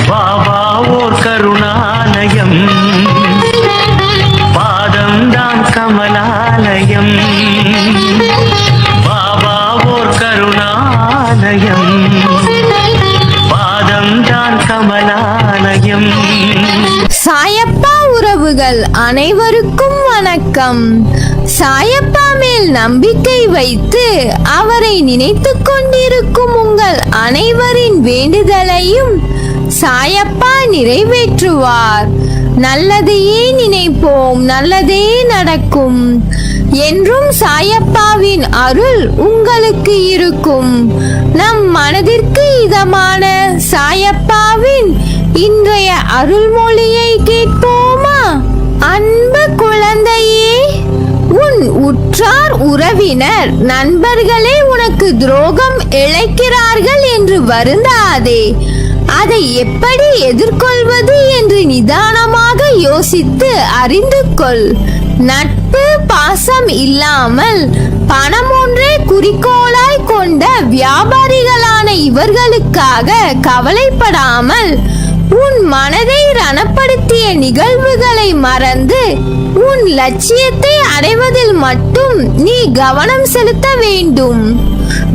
பாபா ஓர் கருணாலயம், பாதம்தான் கமலாலயம். பாபா ஓர் கருணாலயம், பாதம்தான் கமலாலயம். சாயப்பா உறவுகள் அனைவருக்கும் வணக்கம். சாயப்பா மேல் நம்பிக்கை வைத்து அவரை நினைத்து கொண்டிருக்கும் உங்கள் அனைவரின் வேண்டுதலையும் சாயப்பா நிறைவேற்றுவார். நல்லதையே நினைப்போம், நல்லதே நடக்கும். என்றும் சாயப்பாவின் அருள் உங்களுக்கு இருக்கும். நம் மனதிற்கு இதமான சாயப்பாவின் இன்றைய அருள்மொழியை கேட்போமா? அன்பு குழந்தையே, உன் உற்றார் உறவினர் நண்பர்களே உனக்கு துரோகம் இழைக்கிறார்கள் என்று வருந்தாதே. அதை எப்படி எதிர்கொள்வது என்று நிதானமாக யோசித்து அறிந்து கொள். நட்பு பாசம் இல்லாமல் பணம் ஒன்றே குறிக்கோளாய் கொண்ட வியாபாரிகளான இவர்களுக்காக கவலைப்படாமல் உன் மனதை ரணப்படுத்திய நிகழ்வுகளை மறந்து உன் லட்சியத்தை அடைவதில் மட்டும் நீ கவனம் செலுத்த வேண்டும்.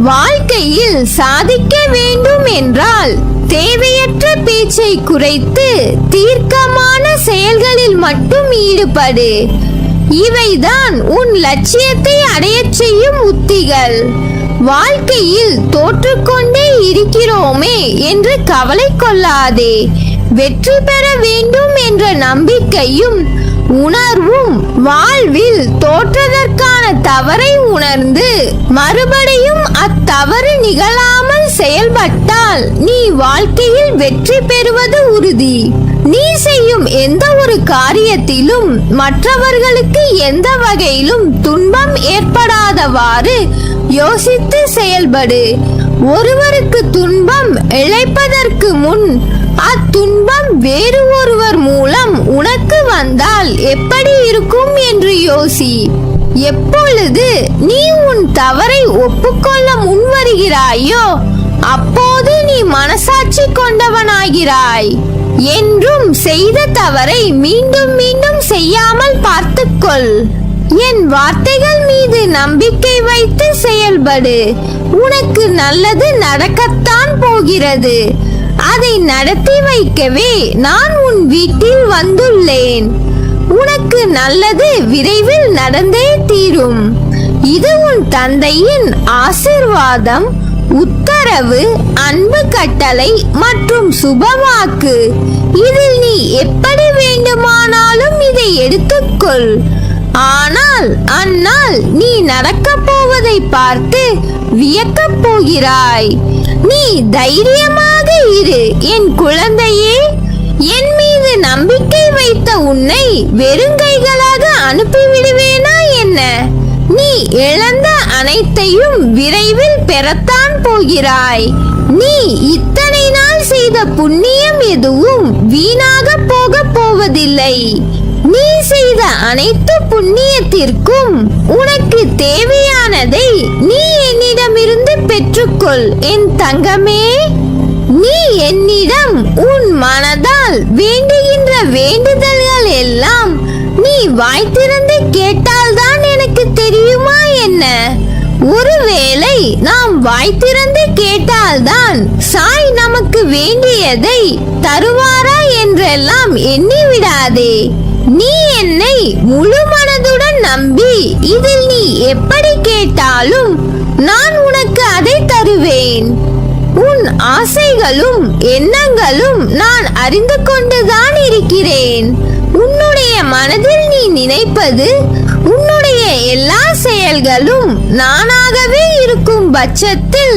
வாழ்க்கையில் சாதிக்க வேண்டும் என்றால் தேவையற்ற பேச்சை குறைத்து தீர்க்கமான செயல்களில் மட்டும் ஈடுபடு. இவைதான் உன் லட்சியத்தை அடையச் செய்யும் உத்திகள். வாழ்க்கையில் தோற்றுக்கொண்டே இருக்கிறோமே என்று கவலை கொள்ளாதே. வெற்றி பெற வேண்டும் என்ற நம்பிக்கையும் உணர்வும் வாழ்வில் தோற்றதற்கான தவறை உணர்ந்து மறுபடியும் அத்தவறு நிகழாமல் செயல்பட்டால் நீ வாழ்க்கையில் வெற்றி பெறுவது உறுதி. நீ செய்யும் எந்த ஒரு காரியத்திலும் மற்றவர்களுக்கு எந்த வகையிலும் துன்பம் ஏற்படாதவாறு யோசித்து செயல்படு. ஒருவருக்கு துன்பம் இழைப்பதற்கு முன் அத்துன்பம் வேறு ஒருவர் மூலம் உனக்கு வந்தால் எப்படி இருக்கும் என்று யோசி. எப்பொழுது நீ உன் தவறை ஒப்புக்கொள்ள முன்வருகிறாயோ அப்போது நீ மனசாட்சி கொண்டவனாகிறாய். என்றும் செய்த தவறை மீண்டும் மீண்டும் செய்யாமல் பார்த்துக்கொள். என் வார்த்தைகள் மீது நம்பிக்கை வைத்து செயல்படு. உனக்கு நல்லது நடக்கத்தான் போகிறது. அதை நடத்தி வைக்கவே நான் உன் வீட்டில் வந்துள்ளேன். உனக்கு நல்லது விரைவில் நடந்தே தீரும். இது உன் தந்தையின் ஆசீர்வாதம், உத்தரவு, அன்பு கட்டளை மற்றும் சுபவாக்கு. இதில் நீ எப்படி வேண்டுமானாலும் இதை எடுத்துக்கொள். ஆனால் அந்நாள் நீ நடக்கப் போவதை பார்த்து வியக்கப் போகிறாய். நீ தைரியமாக இரு என் குழந்தையே. என் மீது நம்பிக்கை வைத்த உன்னை வெறுங்கைகளாக அனுப்பிவிடுவேனா என்ன? நீ இழந்த அனைத்தையும் விரைவில் பெறத்தான் போகிறாய். நீ இத்தனை நாள் செய்த புண்ணியம் எதுவும் வீணாக போக போவதில்லை. நீ செய்த அனைத்து புண்ணியத்திற்கும் உனக்கு தேவையானதை நீ என்னிடமிருந்து பெற்றுக்கொள் என் தங்கமே. நீ என்னிடம் உன் மனதால் வேண்டுகின்ற வேண்டுதல்கள் எல்லாம் நீ வாய் திறந்து கேட்டால்தான் எனக்கு தெரியுமா என்ன? ஒருவேளை நாம் வாய் திறந்து கேட்டால்தான் சாய் நமக்கு வேண்டியதை தருவாரா என்றெல்லாம் எண்ணி விடாதே. நீ என்னை முழு மனதுடன் நம்பி இதில் நீ எப்படி கேட்டாலும் நான் உனக்கு அதை தருவேன். உன் ஆசைகளும் எண்ணங்களும் நான் அறிந்து கொண்டுதான் இருக்கிறேன். உன்னுடைய மனதில் நீ நினைப்பது, உன்னுடைய எல்லா செயல்களும் நானாகவே இருக்கும் பட்சத்தில்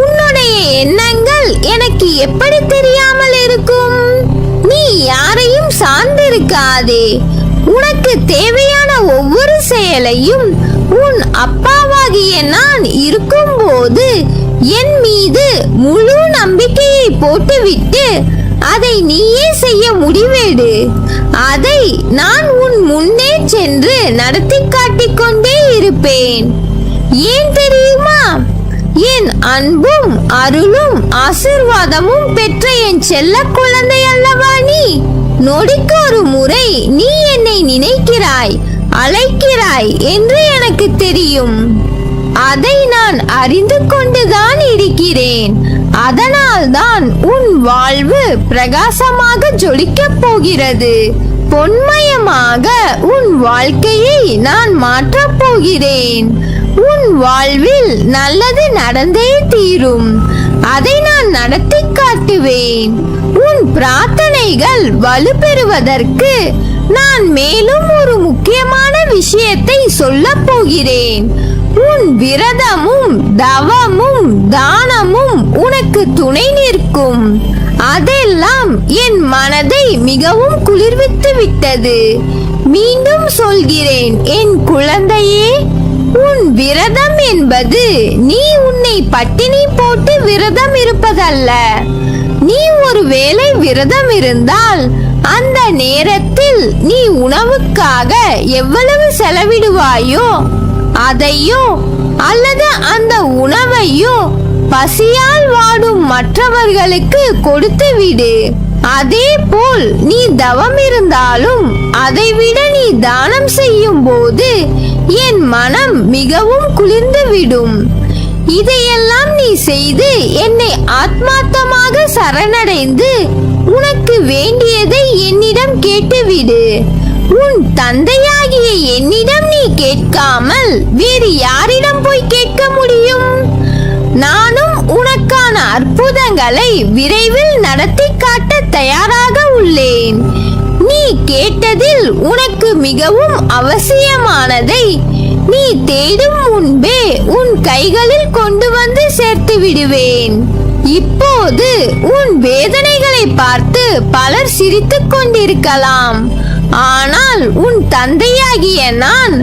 உன்னுடைய எண்ணங்கள் எனக்கு எப்படி தெரியாமல் இருக்கும்? நீ யாரையும் சார்ந்திருக்காதே. உனக்கு தேவையான ஒவ்வொரு செயலையும் உன் அப்பாவாகிய நான் இருக்கும்போது என் மீது முழு நம்பிக்கையை போட்டுவிட்டு அதை நீயே செய்ய முடிவெடு. அதை நான் உன் முன்னே சென்று நடத்தி காட்டிக் கொண்டே இருப்பேன். ஏன் தெரியுமா? என் அன்பும் அருளும் ஆசீர்வாதமும் பெற்ற என் செல்ல குழந்தை நொடிக்கு ஒரு முறை நீ என்னை நினைக்கிறாய், அழைக்கிறாய் என்று எனக்கு தெரியும். அதை நான் அறிந்து கொண்டுதான் இருக்கிறேன். அதனால்தான் உன் வாழ்வு பிரகாசமாக ஜொலிக்கப் போகிறது. பொன்மயமாக உன் வாழ்க்கையை நான் மாற்றப் போகிறேன். உன் வாழ்வில் நல்லது நடந்தே தீரும். அதை நான் நடத்தி காட்டுவேன். உன் பிரார்த்தனைகள் வலுப்பெறுவதற்கு நான் மேலும் ஒரு முக்கியமான விஷயத்தை சொல்லப் போகிறேன். உன் விரதமும் தவமும் தானமும் உனக்கு துணை நிற்கும். அதெல்லாம் என் மனதை மிகவும் குளிர்வித்து விட்டது. மீண்டும் சொல்கிறேன் என் குழந்தையே, உன் விரதம் என்பது நீ உன்னை பட்டினி போட்டு விரதம் இருப்பதல்ல. நீ ஒருவேளை விரதம் இருந்தால் அந்த நேரத்தில் நீ உணவுக்காக எவ்வளவு செலவிடுவாயோ அதையோ அல்லது அந்த உணவையோ பசியால் வாடும் மற்றவர்களுக்கு கொடுத்து விடு. அதே போல் நீ தவம் இருந்தாலும் அதைவிட நீ தானம் செய்யும் போது என் மனம் மிகவும் குளிர்ந்து விடும். இதையெல்லாம் நீ செய்து என்னை ஆத்மார்த்தமாக சரணடைந்து உனக்கு வேண்டியதை என்னிடம் கேட்டுவிடு. உன் தந்தையாகிய என்னிடம் நீ கேட்காமல் வேறு யாரிடம் போய் கேட்க முடியும்? நானும் உனக்கான அற்புதங்களை விரைவில் நடத்தி காட்ட தயாராக உள்ளேன். நீ கேட்டதில் உனக்கு மிகவும் அவசியமானதை நீ தேடும் முன்பே உன் கைகளில் கொண்டு வந்து சேர்த்து விடுவேன். இப்போது உன் வேதனைகளை பார்த்து பலர் சிரித்துக் கொண்டிருக்கலாம். ஆனால் உன் தந்தையாகிய நான்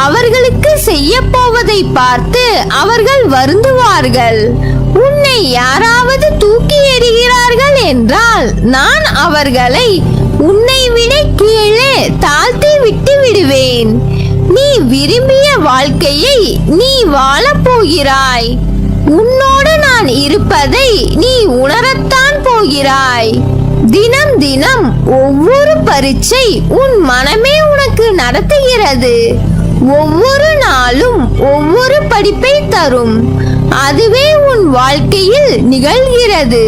அவர்களுக்கு செய்ய போவதை பார்த்து அவர்கள் வருந்துவார்கள். உன்னை யாராவது தூக்கி எறிகிறார்கள் என்றால் நான் அவர்களை உன்னை விட கீழே தாழ்த்தி விட்டு விடுவேன். நீ விரும்பிய வாழ்க்கையை நீ வாழப் போகிறாய். உன்னோடு நான் இருப்பதை நீ உணரத்தான் போகிறாய். தினம் தினம் ஒவ்வொரு பரீட்சை உன் மனமே உனக்கு நடத்துகிறது. ஒவ்வொரு நாளும் ஒவ்வொரு படிப்பை தரும். அதுவே உன் வாழ்க்கையில் நிகழ்கிறது.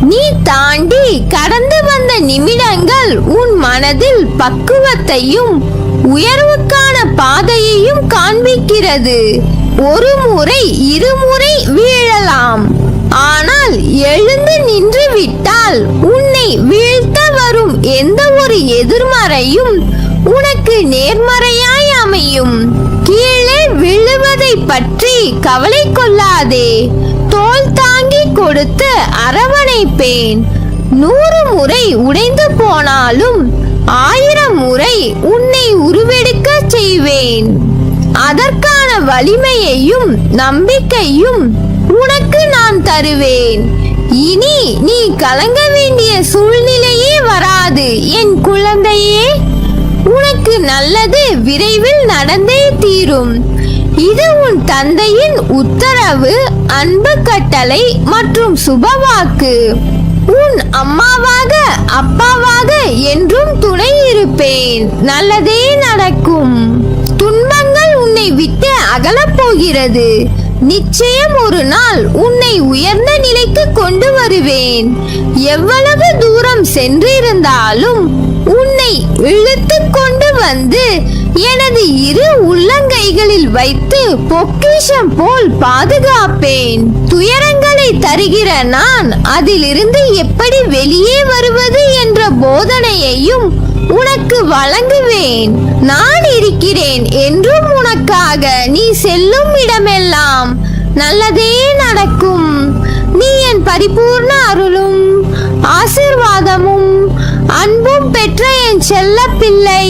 நீ தாண்டி கடந்து வந்த நிமிடங்கள் உன் மனதில் பக்குவத்தையும் உயர்வுக்கான பாதையையும் காண்பிக்கிறது. ஒரு முறை இருமுறை வீழலாம், ஆனால் எழுந்து நின்று விட்டால் உன்னை வீழ்த்த வரும் எந்த ஒரு எதிர்மறையும் உனக்கு நேர்மறையாய் அமையும். கீழே விழுவதை பற்றி கவலை கொள்ளாதே. தோள் தாங்கி கொடுத்து அரவணைப்பேன். 100 முறை உடைந்து போனாலும் 1000 முறை உன்னை உருவெடுக்க செய்வேன். அதற்கான வலிமையையும் நம்பிக்கையும் உனக்கு நான் தருவேன். இனி நீ கலங்க வேண்டிய சூழ்நிலையே வராது என் குழந்தையே. உனக்கு நல்லது விரைவில் நடந்தே தீரும். இது உன் தந்தையின் உத்தரவு, அன்பு கட்டளை மற்றும் சுபவாக்கு. உன் அம்மாவாக அப்பாவாக என்றும் துணை இருப்பேன். நல்லதே நடக்கும். துன்பங்கள் உன்னை விட்டு அகலப் போகிறது. நிச்சயம் ஒரு நாள் உன்னை உயர்ந்த நிலைக்கு கொண்டு வருவேன். எவ்வளவு தூரம் சென்றிருந்தாலும் உன்னை இழுத்து கொண்டு வந்து எனது 2 உள்ளங்கைகளில் வைத்து பொக்கிஷம் போல் பாதுகாப்பேன். துயரங்களை தருகிற நான் அதிலிருந்து எப்படி வெளியே வருவது என்ற போதனையையும் உனக்கு வழங்குவேன். நான் இருக்கிறேன் என்றும் உனக்காக. நீ செல்லும் இடமெல்லாம் நல்லதே நடக்கும். நீ என் பரிபூர்ண அருளும் ஆசீர்வாதமும் அன்பும் பெற்ற என் செல்ல பிள்ளை.